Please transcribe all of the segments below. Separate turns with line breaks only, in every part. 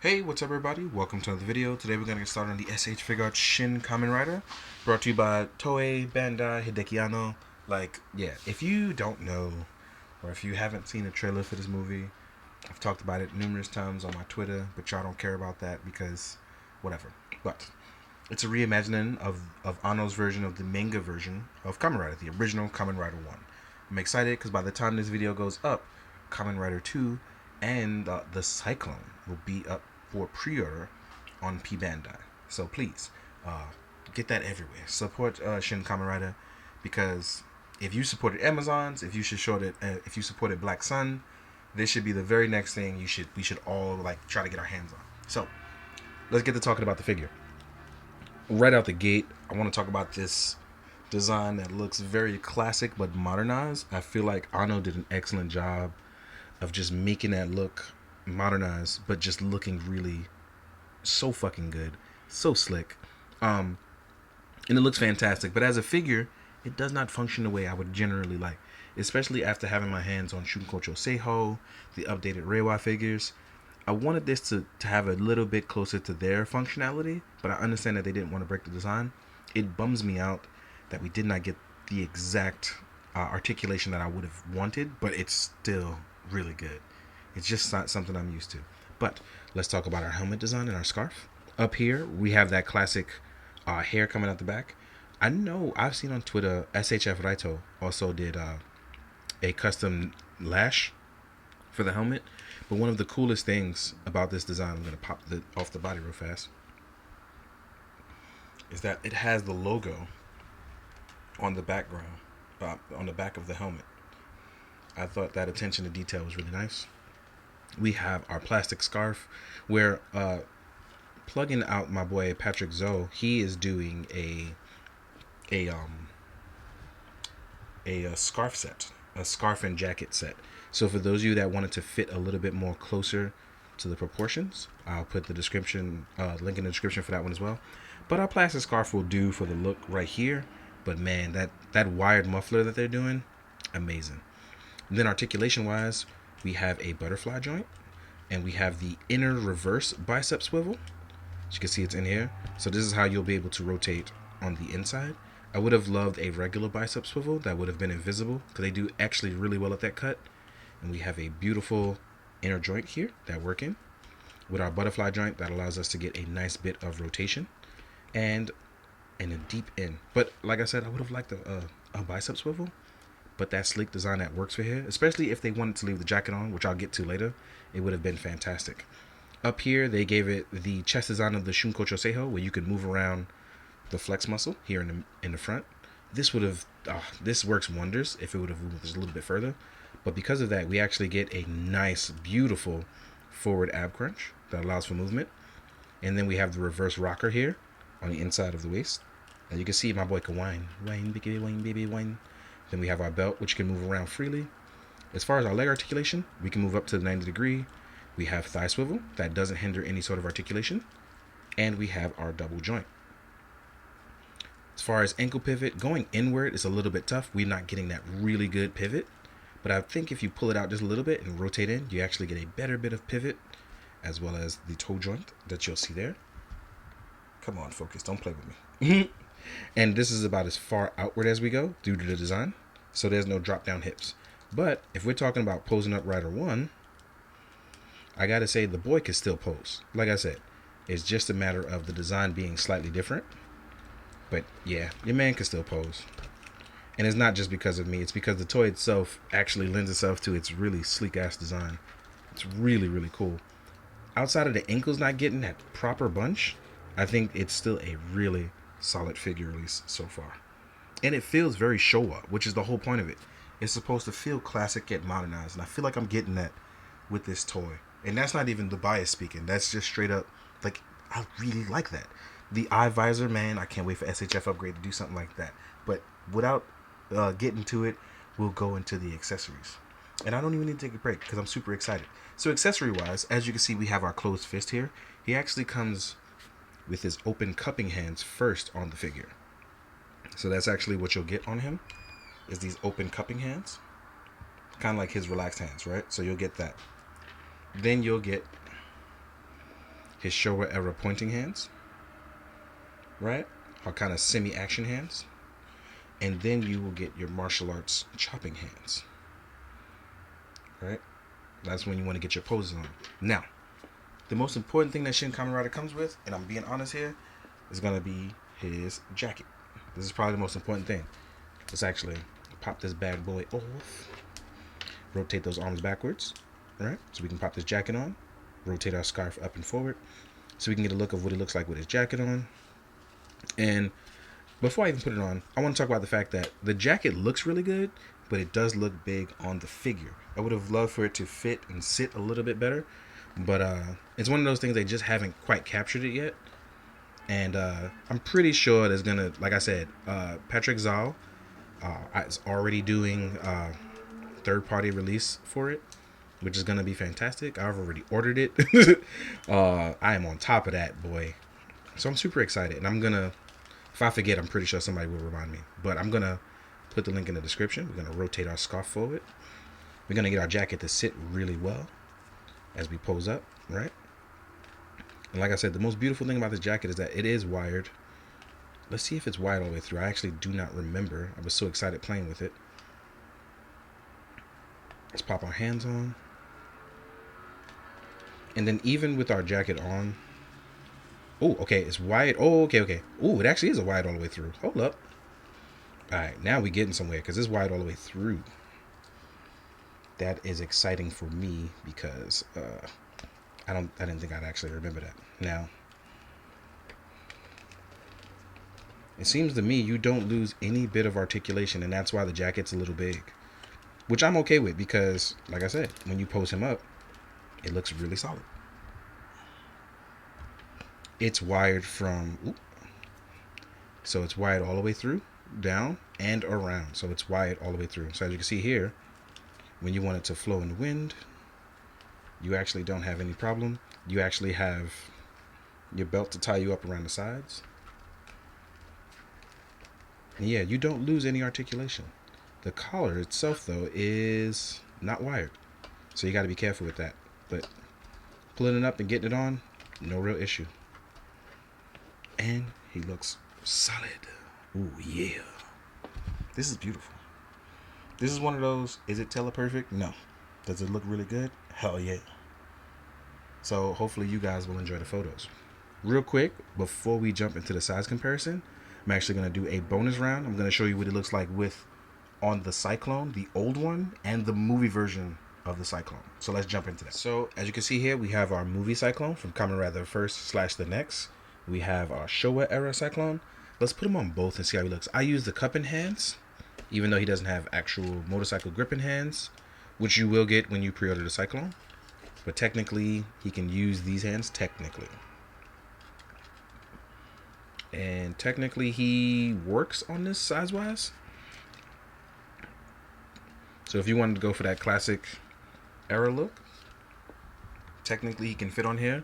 Hey, what's up everybody? Welcome to another video. Today we're going to get started on the SH Figuarts Shin Kamen Rider, brought to you by Toei, Bandai, Hideki Anno. If you don't know, or if you haven't seen a trailer for this movie, I've talked about it numerous times on my Twitter, but y'all don't care about that because whatever. But it's a reimagining of Anno's version of the manga version of Kamen Rider, the original Kamen Rider 1. I'm excited because by the time this video goes up, Kamen Rider 2 and the Cyclone will be up for pre-order on P Bandai. So please, get that everywhere. Support Shin Kamen Rider, because if you supported Amazon's, if you supported Black Sun, this should be the very next thing we should all try to get our hands on. So let's get to talking about the figure. Right out the gate, I want to talk about this design that looks very classic but modernized. I feel like Anno did an excellent job of just making that look modernized, but just looking really so fucking good, so slick, and it looks fantastic. But as a figure, it does not function the way I would generally like, especially after having my hands on Shunkocho Seiho, the updated Reiwa figures. I wanted this to have a little bit closer to their functionality, but I understand that they didn't want to break the design. It bums me out that we did not get the exact articulation that I would have wanted, but it's still really good. It's just not something I'm used to. But let's talk about our helmet design and our scarf. Up here, we have that classic hair coming out the back. I know I've seen on Twitter, SHF Raito also did a custom lash for the helmet. But one of the coolest things about this design, I'm going to pop off the body real fast, is that it has the logo on the background, on the back of the helmet. I thought that attention to detail was really nice. We have our plastic scarf, where plugging out my boy Patrick Zoe, he is doing a scarf set, a scarf and jacket set. So for those of you that wanted to fit a little bit more closer to the proportions, I'll put the description link in the description for that one as well. But our plastic scarf will do for the look right here. But man, that wired muffler that they're doing, amazing. And then articulation wise, we have a butterfly joint, and we have the inner reverse bicep swivel. As you can see, it's in here. So this is how you'll be able to rotate on the inside. I would have loved a regular bicep swivel that would have been invisible, because they do actually really well at that cut. And we have a beautiful inner joint here that work in with our butterfly joint that allows us to get a nice bit of rotation and a deep in. But like I said, I would have liked a bicep swivel, but that sleek design that works for here, especially if they wanted to leave the jacket on, which I'll get to later, it would have been fantastic. Up here, they gave it the chest design of the Shunkocho Seiho, where you could move around the flex muscle here in the front. This would have this works wonders if it would have moved just a little bit further. But because of that, we actually get a nice, beautiful forward ab crunch that allows for movement. And then we have the reverse rocker here on the inside of the waist. As you can see, my boy can whine, baby, whine. Then we have our belt, which can move around freely. As far as our leg articulation, we can move up to the 90 degree. We have thigh swivel that doesn't hinder any sort of articulation. And we have our double joint. As far as ankle pivot, going inward is a little bit tough. We're not getting that really good pivot. But I think if you pull it out just a little bit and rotate in, you actually get a better bit of pivot, as well as the toe joint that you'll see there. Come on, focus. Don't play with me. And this is about as far outward as we go due to the design. So there's no drop down hips. But if we're talking about posing up Rider 1, I got to say the boy can still pose. Like I said, it's just a matter of the design being slightly different. But yeah, your man can still pose. And it's not just because of me. It's because the toy itself actually lends itself to its really sleek ass design. It's really, really cool. Outside of the ankles not getting that proper bunch, I think it's still a really solid figure release so far. And it feels very Showa, which is the whole point of it. It's supposed to feel classic yet modernized. And I feel like I'm getting that with this toy. And that's not even the bias speaking. That's just straight up, I really like that. The eye visor, man, I can't wait for SHF Upgrade to do something like that. But without getting to it, we'll go into the accessories. And I don't even need to take a break because I'm super excited. So accessory wise, as you can see, we have our closed fist here. He actually comes with his open cupping hands first on the figure. So that's actually what you'll get on him, is these open cupping hands. Kind of like his relaxed hands, right? So you'll get that. Then you'll get his Showa era pointing hands, right? Our kind of semi-action hands. And then you will get your martial arts chopping hands, right? That's when you want to get your poses on. Now, the most important thing that Shin Kamen Rider comes with, and I'm being honest here, is going to be his jacket. This is probably the most important thing. Let's actually pop this bad boy off. Rotate those arms backwards, right? So we can pop this jacket on. Rotate our scarf up and forward so we can get a look of what he looks like with his jacket on. And before I even put it on, I want to talk about the fact that the jacket looks really good, but it does look big on the figure. I would have loved for it to fit and sit a little bit better, but it's one of those things they just haven't quite captured it yet. And I'm pretty sure there's gonna, like I said, Patrick Zal is already doing third-party release for it, which is gonna be fantastic. I've already ordered it. I am on top of that, boy. So I'm super excited, and I'm gonna. If I forget, I'm pretty sure somebody will remind me. But I'm going to put the link in the description. We're going to rotate our scarf forward. We're going to get our jacket to sit really well as we pose up, right? And like I said, the most beautiful thing about this jacket is that it is wired. Let's see if it's wired all the way through. I actually do not remember. I was so excited playing with it. Let's pop our hands on. And then even with our jacket on, oh, okay, it's wired. Oh, okay. Oh, it actually is a wired all the way through. Hold up. All right, now we're getting somewhere because it's wired all the way through. That is exciting for me because I didn't think I'd actually remember that. Now, it seems to me you don't lose any bit of articulation, and that's why the jacket's a little big, which I'm okay with because, like I said, when you pose him up, it looks really solid. It's wired from, so it's wired all the way through, down, and around. So it's wired all the way through. So as you can see here, when you want it to flow in the wind, you actually don't have any problem. You actually have your belt to tie you up around the sides. And yeah, you don't lose any articulation. The collar itself, though, is not wired. So you got to be careful with that. But pulling it up and getting it on, no real issue. And he looks solid. Ooh, yeah. This is beautiful. This is one of those, is it Tailor Perfect? No. Does it look really good? Hell yeah. So hopefully you guys will enjoy the photos. Real quick, before we jump into the size comparison, I'm actually going to do a bonus round. I'm going to show you what it looks like with on the Cyclone, the old one, and the movie version of the Cyclone. So let's jump into that. So as you can see here, we have our movie Cyclone from Kamen Rider First / the Next. We have our Showa era Cyclone. Let's put him on both and see how he looks. I use the cup in hands, even though he doesn't have actual motorcycle grip in hands, which you will get when you pre-order the Cyclone. But technically, he can use these hands, technically. And technically, he works on this size-wise. So if you wanted to go for that classic era look, technically he can fit on here.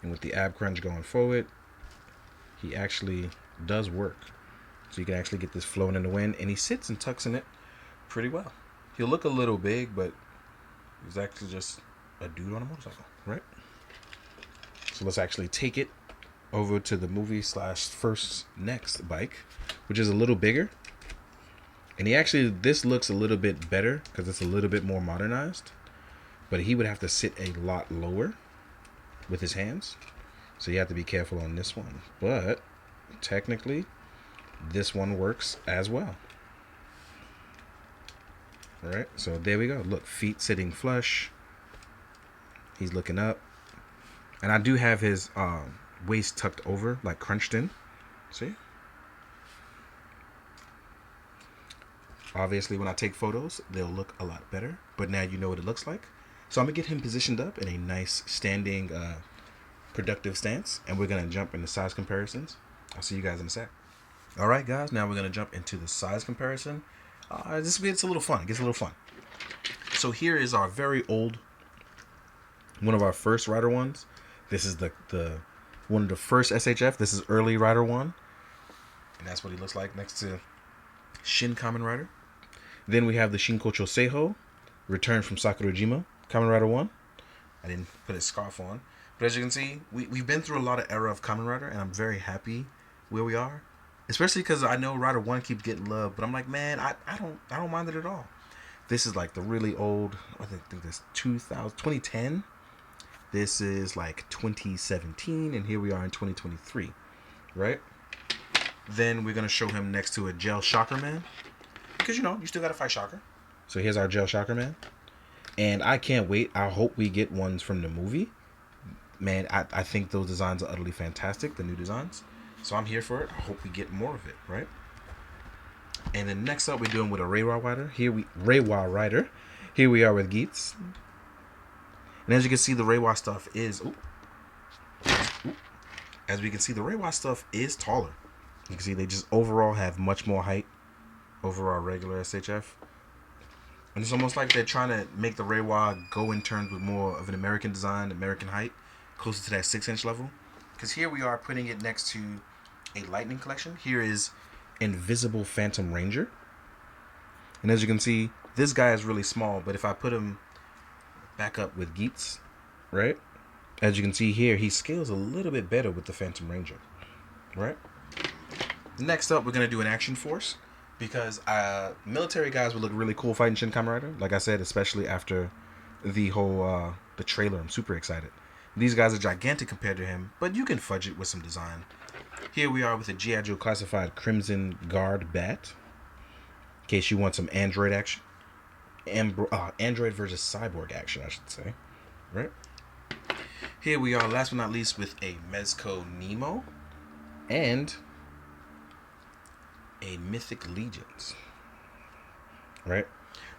And with the ab crunch going forward, he actually does work. So you can actually get this flowing in the wind, and he sits and tucks in it pretty well. He'll look a little big, but he's actually just a dude on a motorcycle, right? So let's actually take it over to the movie / First Next bike, which is a little bigger. And he actually, this looks a little bit better because it's a little bit more modernized, but he would have to sit a lot lower with his hands. So you have to be careful on this one. But technically, this one works as well. All right, so there we go. Look, feet sitting flush. He's looking up. And I do have his waist tucked over, like crunched in. See? Obviously, when I take photos, they'll look a lot better. But now you know what it looks like. So I'm going to get him positioned up in a nice standing, productive stance. And we're going to jump into size comparisons. I'll see you guys in a sec. All right, guys. Now we're going to jump into the size comparison. It's a little fun. It gets a little fun. So here is our very old, one of our first Rider ones. This is the one of the first SHF. This is early Rider 1. And that's what he looks like next to Shin Kamen Rider. Then we have the Shinkocho Seiho, Return from Sakurajima, Kamen Rider 1. I didn't put his scarf on. But as you can see, we've been through a lot of era of Kamen Rider, and I'm very happy where we are. Especially because I know Rider 1 keeps getting love, but I'm like, man, I don't mind it at all. This is like the really old, I think this 2010. This is like 2017, and here we are in 2023, right? Then we're going to show him next to a Gel Shocker Man. Because, you still got to fight Shocker. So here's our Gel Shocker Man. And I can't wait. I hope we get ones from the movie. Man, I think those designs are utterly fantastic, the new designs. So I'm here for it. I hope we get more of it, right? And then next up, we're doing with a Reiwa Rider. Here we are with Geats. And as you can see, the Reiwa stuff is... As we can see, the Reiwa stuff is taller. You can see they just overall have much more height over our regular SHF. And it's almost like they're trying to make the Reiwa go in terms with more of an American design, American height, closer to that 6-inch level. Because here we are putting it next to a Lightning Collection. Here is Invisible Phantom Ranger. And as you can see, this guy is really small, but if I put him back up with Geats, right? As you can see here, he scales a little bit better with the Phantom Ranger, right? Next up, we're going to do an Action Force, because military guys would look really cool fighting Shin Kamen Rider. Like I said, especially after the whole the trailer. I'm super excited. These guys are gigantic compared to him, but you can fudge it with some design. Here we are with a G.I. Joe classified Crimson Guard Bat, in case you want some Android action. Android versus Cyborg action, I should say. Right? Here we are, last but not least, with a Mezco Nemo and a Mythic Legions. Right?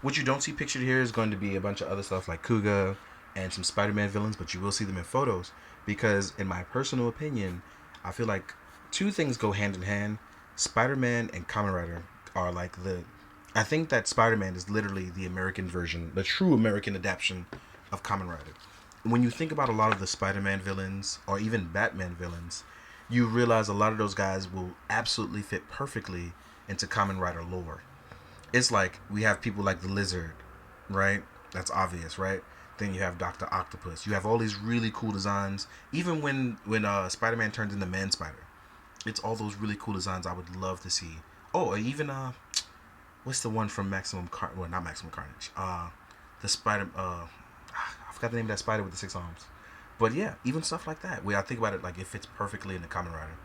What you don't see pictured here is going to be a bunch of other stuff like Kuga and some Spider-Man villains, but you will see them in photos because, in my personal opinion, I feel like two things go hand in hand. Spider-Man and Kamen Rider are like the... I think that Spider-Man is literally the American version, the true American adaptation of Kamen Rider. When you think about a lot of the Spider-Man villains, or even Batman villains, you realize a lot of those guys will absolutely fit perfectly into Kamen Rider lore. It's like, we have people like the Lizard, right? That's obvious, right? Then you have Dr. Octopus. You have all these really cool designs. Even when Spider-Man turns into Man-Spider. It's all those really cool designs I would love to see. Oh, even, what's the one from Maximum Carnage? Well, not Maximum Carnage. The Spider, I forgot the name of that spider with the 6 arms. But yeah, even stuff like that. Where I think about it, like, it fits perfectly in the Kamen Rider.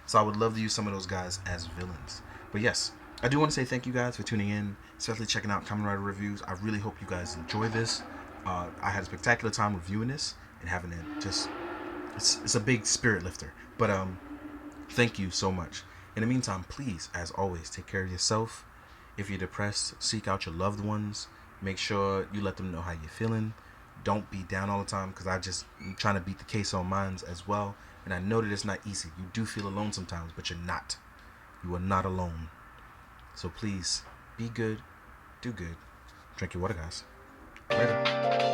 So I would love to use some of those guys as villains. But yes, I do want to say thank you guys for tuning in, especially checking out Kamen Rider reviews. I really hope you guys enjoy this. I had a spectacular time reviewing this and having it just... It's a big spirit lifter. But thank you so much. In the meantime, please, as always, take care of yourself. If you're depressed, seek out your loved ones. Make sure you let them know how you're feeling. Don't be down all the time, because I'm trying to beat the case on mine as well. And I know that it's not easy. You do feel alone sometimes, but you're not. You are not alone. So please, be good, do good. Drink your water, guys. Later.